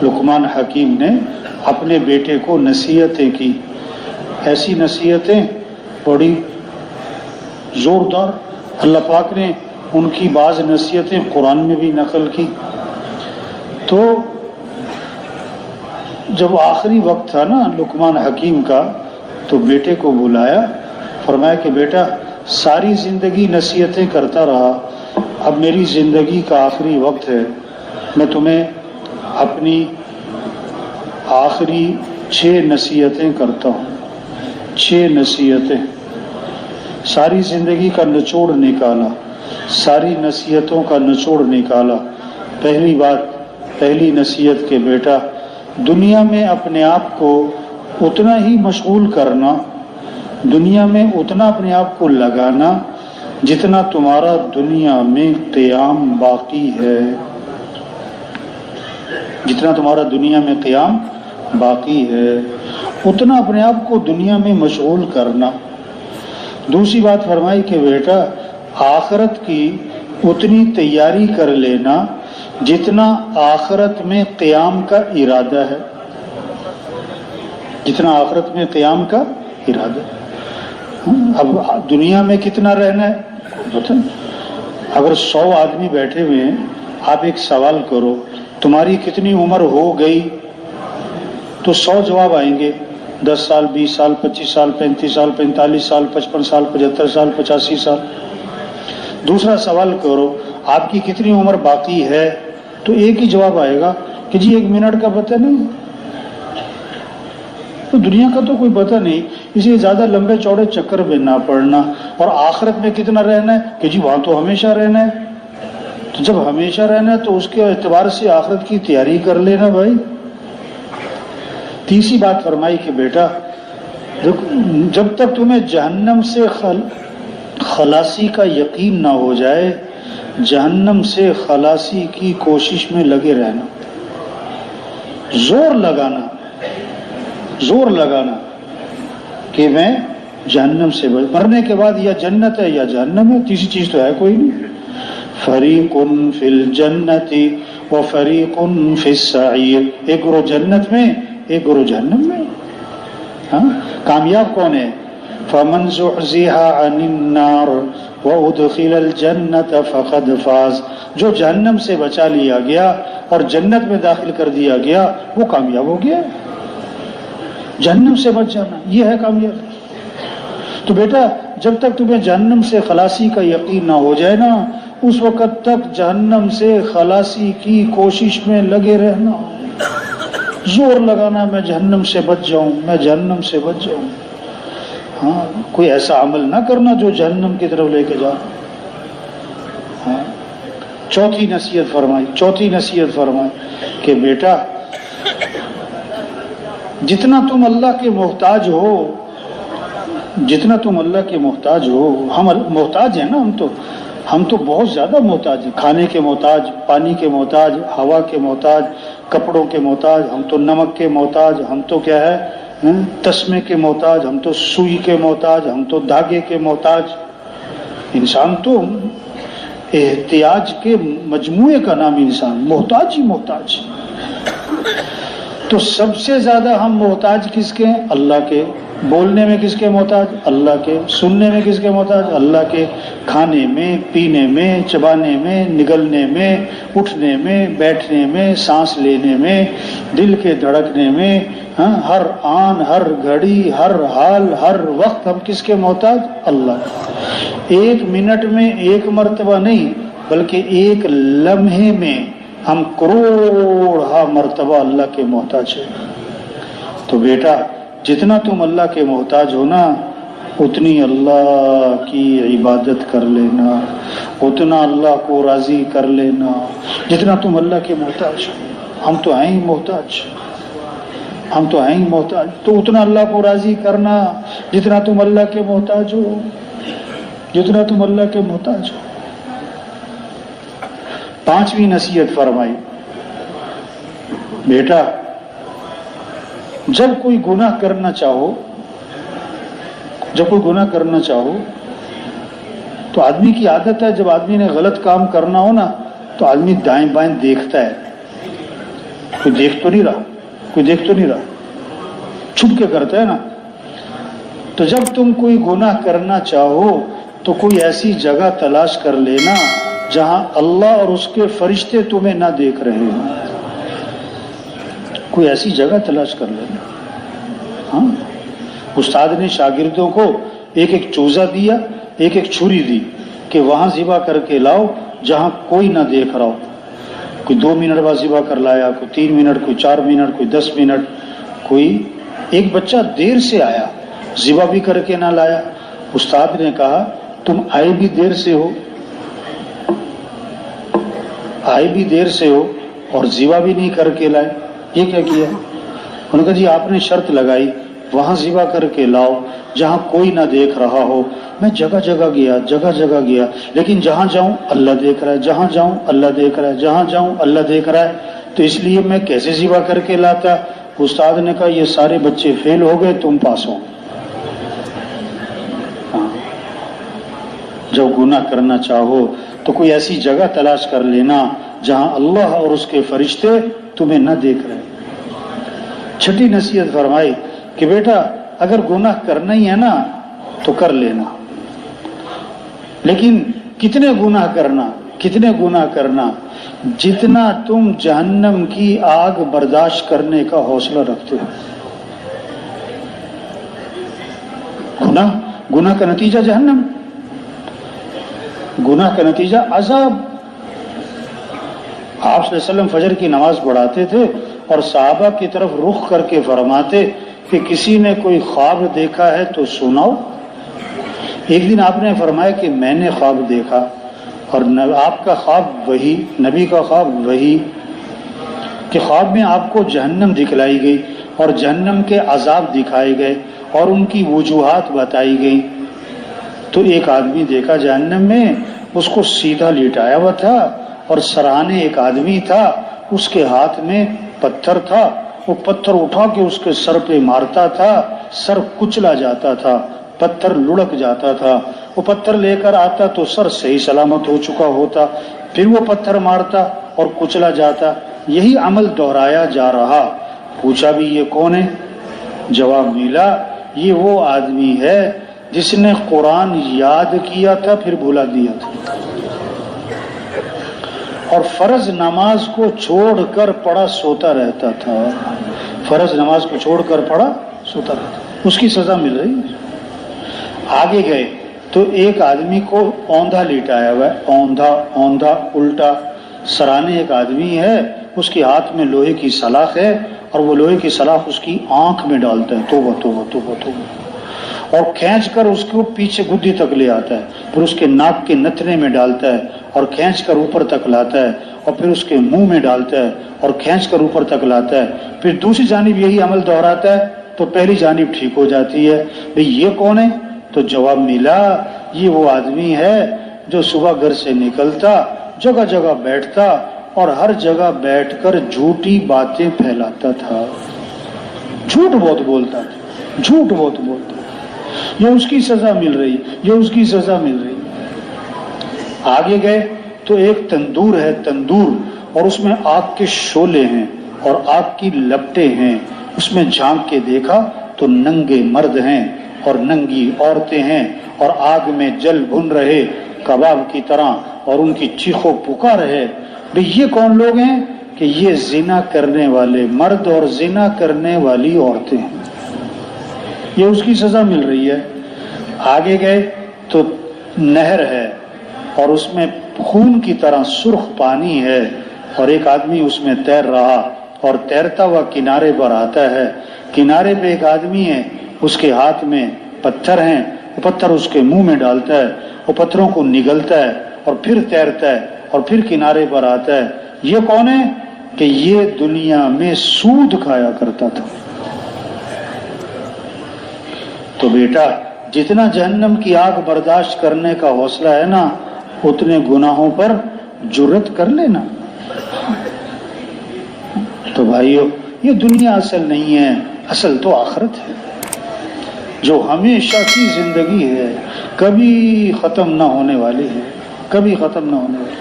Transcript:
لقمان حکیم نے اپنے بیٹے کو نصیحتیں کی، ایسی نصیحتیں بڑی زوردار، اللہ پاک نے ان کی بعض نصیحتیں قرآن میں بھی نقل کی۔ تو جب آخری وقت تھا نا لقمان حکیم کا، تو بیٹے کو بلایا، فرمایا کہ بیٹا ساری زندگی نصیحتیں کرتا رہا، اب میری زندگی کا آخری وقت ہے، میں تمہیں اپنی آخری 6 نصیحتیں کرتا ہوں۔ 6 نصیحتیں، ساری زندگی کا نچوڑ نکالا، ساری نصیحتوں کا نچوڑ نکالا۔ پہلی بات، پہلی نصیحت کہ بیٹا دنیا میں اپنے آپ کو اتنا ہی مشغول کرنا، دنیا میں اتنا اپنے آپ کو لگانا جتنا تمہارا دنیا میں قیام باقی ہے، جتنا تمہارا دنیا میں قیام باقی ہے اتنا اپنے آپ کو دنیا میں مشغول کرنا۔ دوسری بات فرمائی کہ بیٹا آخرت کی اتنی تیاری کر لینا جتنا آخرت میں قیام کا ارادہ ہے، جتنا آخرت میں قیام کا ارادہ ہے۔ اب دنیا میں کتنا رہنا ہے؟ اگر 100 آدمی بیٹھے ہوئے ہیں، آپ ایک سوال کرو تمہاری کتنی عمر ہو گئی، تو 100 جواب آئیں گے، 10 سال، 20 سال، 25 سال، 35 سال، 45 سال، 55 سال، 75 سال، 85 سال۔ دوسرا سوال کرو آپ کی کتنی عمر باقی ہے، تو ایک ہی جواب آئے گا کہ جی 1 منٹ کا پتہ نہیں۔ تو دنیا کا تو کوئی پتہ نہیں، اس لیے زیادہ لمبے چوڑے چکر میں نہ پڑنا۔ اور آخرت میں کتنا رہنا ہے کہ جی وہاں تو ہمیشہ رہنا ہے، تو جب ہمیشہ رہنا ہے تو اس کے اعتبار سے آخرت کی تیاری کر لینا بھائی۔ تیسری بات فرمائی کہ بیٹا جب تک تمہیں جہنم سے خلاصی کا یقین نہ ہو جائے، جہنم سے خلاصی کی کوشش میں لگے رہنا، زور لگانا کہ میں جہنم سے مرنے کے بعد یا جنت ہے یا جہنم ہے، تیسری چیز تو ہے کوئی نہیں۔ فریق فی الجنت و فریق فی السعیر، ایک گروہ جنت میں ایک گروہ جہنم میں۔ ہاں کامیاب کون ہے؟ فمن زحزح عن النار وادخل الجنت فقد فاز، جو جہنم سے بچا لیا گیا اور جنت میں داخل کر دیا گیا وہ کامیاب ہو گیا۔ جہنم سے بچ جانا یہ ہے کامیابی۔ تو بیٹا جب تک تمہیں جہنم سے خلاصی کا یقین نہ ہو جائے نا، اس وقت تک جہنم سے خلاصی کی کوشش میں لگے رہنا، زور لگانا میں جہنم سے بچ جاؤں، میں جہنم سے بچ جاؤں۔ ہاں کوئی ایسا عمل نہ کرنا جو جہنم کی طرف لے کے جا۔ ہاں چوتھی نصیحت فرمائی کہ بیٹا جتنا تم اللہ کے محتاج ہو، جتنا تم اللہ کے محتاج ہو، ہم محتاج ہیں نا، ہم تو بہت زیادہ محتاج ہیں، کھانے کے محتاج، پانی کے محتاج، ہوا کے محتاج، کپڑوں کے محتاج، ہم تو نمک کے محتاج، ہم تو کیا ہے تسمے کے محتاج، ہم تو سوئی کے محتاج، ہم تو دھاگے کے محتاج۔ انسان تو احتیاج کے مجموعے کا نام انسان، محتاج ہی محتاج۔ تو سب سے زیادہ ہم محتاج کس کے ہیں؟ اللہ کے۔ بولنے میں کس کے محتاج؟ اللہ کے۔ سننے میں کس کے محتاج؟ اللہ کے۔ کھانے میں، پینے میں، چبانے میں، نگلنے میں، اٹھنے میں، بیٹھنے میں، سانس لینے میں، دل کے دھڑکنے میں، ہر آن، ہر گھڑی، ہر حال، ہر وقت ہم کس کے محتاج؟ اللہ کے۔ 1 منٹ میں 1 مرتبہ نہیں بلکہ 1 لمحے میں ہم کروڑ مرتبہ اللہ کے محتاج ہیں۔ تو بیٹا جتنا تم اللہ کے محتاج ہو نا، اتنی اللہ کی عبادت کر لینا، اتنا اللہ کو راضی کر لینا جتنا تم اللہ کے محتاج ہو۔ ہم تو ہیں ہی محتاج، ہم تو ہیں ہی محتاج، تو اتنا اللہ کو راضی کرنا جتنا تم اللہ کے محتاج ہو، جتنا تم اللہ کے محتاج ہو۔ 5ویں نصیحت فرمائی، بیٹا جب کوئی گناہ کرنا چاہو تو آدمی کی عادت ہے، جب آدمی نے غلط کام کرنا ہو نا تو آدمی دائیں بائیں دیکھتا ہے، کوئی دیکھ تو نہیں رہا، کوئی دیکھ تو نہیں رہا، چھپ کے کرتا ہے نا. تو جب تم کوئی گناہ کرنا چاہو تو کوئی ایسی جگہ تلاش کر لینا جہاں اللہ اور اس کے فرشتے تمہیں نہ دیکھ رہے ہوں. کوئی ایسی جگہ تلاش کر لینا. ہاں، استاد نے شاگردوں کو ایک ایک چوزا دیا، ایک ایک چھری دی کہ وہاں ذبح کر کے لاؤ جہاں کوئی نہ دیکھ رہا ہو. کوئی 2 منٹ بعد ذبح کر لایا، کوئی 3 منٹ، کوئی 4 منٹ، کوئی 10 منٹ. کوئی ایک بچہ دیر سے آیا، ذبح بھی کر کے نہ لایا. استاد نے کہا تم آئے بھی دیر سے ہو، آئے بھی دیر سے ہو اور ذبح بھی نہیں کر کے لائے، یہ کیا کیا؟ انہوں نے کہا جی آپ نے شرط لگائی وہاں ذبح کر کے لاؤ جہاں کوئی نہ دیکھ رہا ہو. میں جگہ جگہ گیا، جگہ جگہ گیا، لیکن جہاں جاؤں اللہ دیکھ رہا ہے، جہاں جاؤں اللہ دیکھ رہا ہے، جہاں جاؤں اللہ دیکھ رہا ہے، تو اس لیے میں کیسے ذبح کر کے لاتا؟ استاد نے کہا یہ سارے بچے فیل ہو گئے، تم پاس ہو. جب گناہ کرنا چاہو تو کوئی ایسی جگہ تلاش کر لینا جہاں اللہ اور اس کے فرشتے تمہیں نہ دیکھ رہے. چھٹی نصیحت فرمائی کہ بیٹا اگر گناہ کرنا ہی ہے نا تو کر لینا، لیکن کتنے گناہ کرنا، کتنے گناہ کرنا؟ جتنا تم جہنم کی آگ برداشت کرنے کا حوصلہ رکھتے ہو. گناہ کا نتیجہ جہنم، گناہ کا نتیجہ عذاب. آپ صلی اللہ علیہ وسلم فجر کی نماز پڑھاتے تھے اور صحابہ کی طرف رخ کر کے فرماتے کہ کسی نے کوئی خواب دیکھا ہے تو سناؤ. ایک دن آپ نے فرمایا کہ میں نے خواب دیکھا، اور آپ کا خواب وہی، نبی کا خواب وہی، کہ خواب میں آپ کو جہنم دکھلائی گئی اور جہنم کے عذاب دکھائے گئے اور ان کی وجوہات بتائی گئی. تو ایک آدمی دیکھا جہنم میں، اس کو سیدھا لیٹایا ہوا تھا اور سرانے ایک آدمی تھا، اس کے ہاتھ میں پتھر تھا، وہ پتھر اٹھا کے اس کے سر پہ مارتا تھا، سر کچلا جاتا تھا، پتھر لڑک جاتا تھا. وہ پتھر لے کر آتا تو سر صحیح سلامت ہو چکا ہوتا، پھر وہ پتھر مارتا اور کچلا جاتا. یہی عمل دہرایا جا رہا. پوچھا بھی یہ کون ہے؟ جواب ملا یہ وہ آدمی ہے جس نے قرآن یاد کیا تھا پھر بھلا دیا تھا، اور فرض نماز کو چھوڑ کر پڑھا سوتا رہتا تھا. فرض نماز کو چھوڑ کر پڑھا سوتا رہتا، اس کی سزا مل رہی ہے. آگے گئے تو ایک آدمی کو اوندھا لیٹایا ہوا ہے، اوندھا الٹا. سرانے ایک آدمی ہے، اس کے ہاتھ میں لوہے کی سلاخ ہے اور وہ لوہے کی سلاخ اس کی آنکھ میں ڈالتا ہے، توبہ توبہ توبہ توبہ، اور کھینچ کر اس کو پیچھے گدی تک لے آتا ہے، پھر اس کے ناک کے نتنے میں ڈالتا ہے اور کھینچ کر اوپر تک لاتا ہے، اور پھر اس کے منہ میں ڈالتا ہے اور کھینچ کر اوپر تک لاتا ہے. پھر دوسری جانب یہی عمل دہراتا ہے تو پہلی جانب ٹھیک ہو جاتی ہے. بھئی یہ کون ہے؟ تو جواب ملا یہ وہ آدمی ہے جو صبح گھر سے نکلتا، جگہ جگہ بیٹھتا اور ہر جگہ بیٹھ کر جھوٹی باتیں پھیلاتا تھا، جھوٹ بہت بولتا تھا، جھوٹ بہت بولتا. یہ اس کی سزا مل رہی، یہ اس کی سزا مل رہی. آگے گئے تو ایک تندور ہے، تندور، اور اس میں آگ کے شعلے ہیں اور آگ کی لپٹیں ہیں. اس میں جھانک کے دیکھا تو ننگے مرد ہیں اور ننگی عورتیں ہیں اور آگ میں جل بھن رہے کباب کی طرح، اور ان کی چیخو پکار ہے. بھئی یہ کون لوگ ہیں؟ کہ یہ زنا کرنے والے مرد اور زنا کرنے والی عورتیں ہیں. یہ اس کی سزا مل رہی ہے. آگے گئے تو نہر ہے اور اس میں خون کی طرح سرخ پانی ہے، اور ایک آدمی اس میں تیر رہا اور تیرتا ہوا کنارے پر آتا ہے. کنارے پہ ایک آدمی ہے، اس کے ہاتھ میں پتھر ہیں، وہ پتھر اس کے منہ میں ڈالتا ہے، وہ پتھروں کو نگلتا ہے اور پھر تیرتا ہے اور پھر کنارے پر آتا ہے. یہ کون ہے؟ کہ یہ دنیا میں سود کھایا کرتا تھا. تو بیٹا جتنا جہنم کی آگ برداشت کرنے کا حوصلہ ہے نا، اتنے گناہوں پر جرت کر لینا. تو بھائیو یہ دنیا اصل نہیں ہے، اصل تو آخرت ہے جو ہمیشہ کی زندگی ہے، کبھی ختم نہ ہونے والی ہے، کبھی ختم نہ ہونے والی.